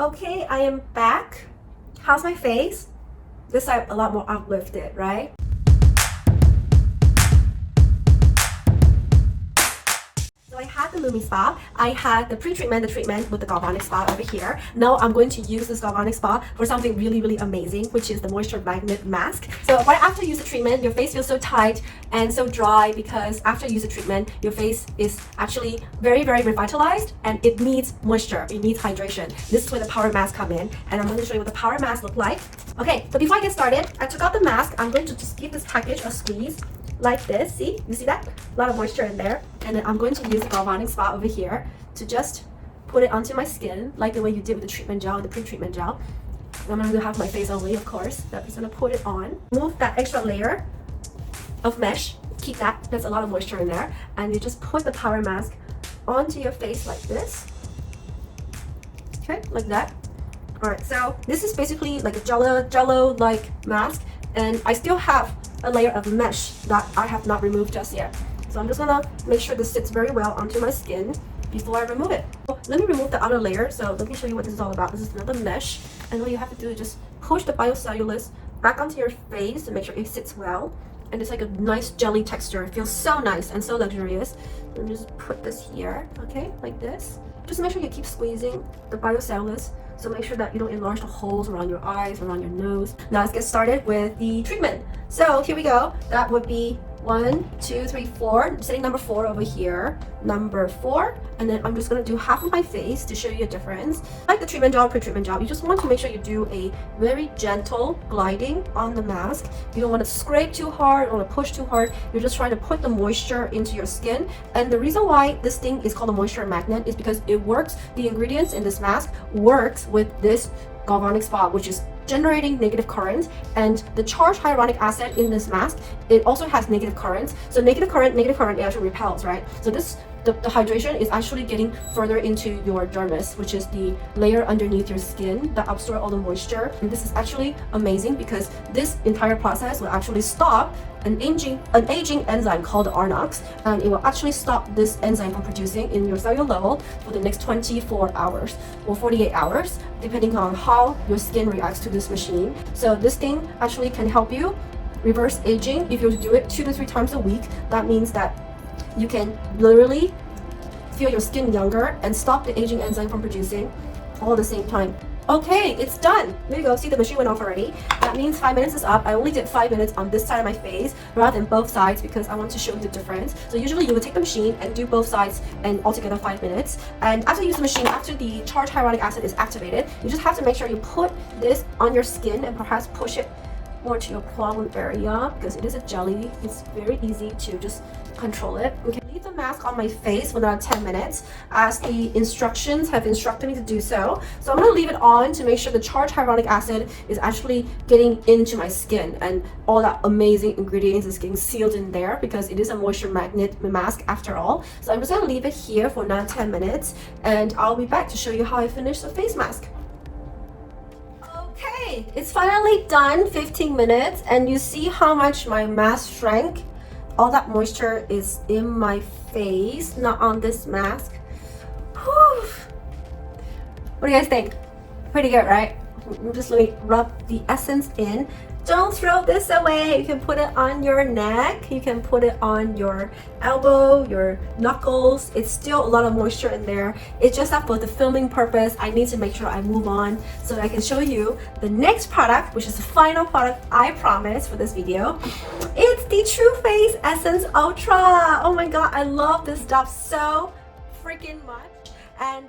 Okay, I am back. How's my face? This side a lot more uplifted, right? So I had the Lumi Spa, I had the pre-treatment, the treatment with the Galvanic Spa over here. Now I'm going to use this Galvanic Spa for something really amazing, which is the Moisture Magnet Mask. So right after you use the treatment, your face feels so tight and so dry because after you use the treatment, your face is actually very revitalized and it needs moisture, it needs hydration. This is where the Power Mask come in, and I'm going to show you what the Power Mask look like. Okay, so before I get started, I took out the mask. I'm going to just give this package a squeeze like this. See, you see that? A lot of moisture in there. And then I'm going to use the Galvanic Spa over here to just put it onto my skin like the way you did with the treatment gel and the pre-treatment gel. I'm going to have my face only, of course. I'm just going to put it on. Move that extra layer of mesh. Keep that. There's a lot of moisture in there. And you just put the Power Mask onto your face like this. Okay, like that. Alright, so this is basically like a jello-like mask. And I still have a layer of mesh that I have not removed just yet. So I'm just gonna make sure this sits very well onto my skin before I remove it. Let me remove the outer layer. So let me show you what this is all about. This is another mesh, and what you have to do is just push the Biocellulose back onto your face to make sure it sits well. And it's like a nice jelly texture. It feels so nice and so luxurious. Let me just put this here, okay, like this. Just make sure you keep squeezing the Biocellulose. So make sure that you don't enlarge the holes around your eyes, around your nose. Now let's get started with the treatment. So here we go. That would be 1, 2, 3, 4. I'm setting number 4 over here. Number 4. And then I'm just going to do half of my face to show you a difference. Like the treatment gel, pre-treatment gel, you just want to make sure you do a very gentle gliding on the mask. You don't want to scrape too hard, you don't want to push too hard. You're just trying to put the moisture into your skin. And the reason why this thing is called a moisture magnet is because it works, the ingredients in this mask works with this Galvanic Spa, which is generating negative currents, and the charged hyaluronic acid in this mask, it also has negative currents. So negative current, it actually repels, right? So this the hydration is actually getting further into your dermis, which is the layer underneath your skin that absorbs all the moisture. And this is actually amazing because this entire process will actually stop an aging enzyme called RNOx, and it will actually stop this enzyme from producing in your cellular level for the next 24 hours or 48 hours, depending on how your skin reacts to this machine. So this thing actually can help you reverse aging. If you do it 2 to 3 times a week, that means that you can literally feel your skin younger and stop the aging enzyme from producing all at the same time. Okay, it's done. There you go. See, the machine went off already. That means 5 minutes is up. I only did 5 minutes on this side of my face rather than both sides because I want to show you the difference. So usually you would take the machine and do both sides and altogether 5 minutes. And after you use the machine, after the charged hyaluronic acid is activated, you just have to make sure you put this on your skin and perhaps push it more to your problem area because it is a jelly. It's very easy to just control it. Okay, leave the mask on my face for around 10 minutes as the instructions have instructed me to do so. So I'm going to leave it on to make sure the charged hyaluronic acid is actually getting into my skin and all that amazing ingredients is getting sealed in there because it is a moisture magnet mask after all. So I'm just going to leave it here for around 10 minutes and I'll be back to show you how I finish the face mask. Okay, it's finally done, 15 minutes, and you see how much my mask shrank. All that moisture is in my face, not on this mask. Whew. What do you guys think? Pretty good, right? Just let me rub the essence in. Don't throw this away. You can put it on your neck. You can put it on your elbow, your knuckles. It's still a lot of moisture in there. It's just that for the filming purpose, I need to make sure I move on so that I can show you the next product, which is the final product I promise for this video. It's the True Face Essence Ultra. Oh my god, I love this stuff so freaking much. And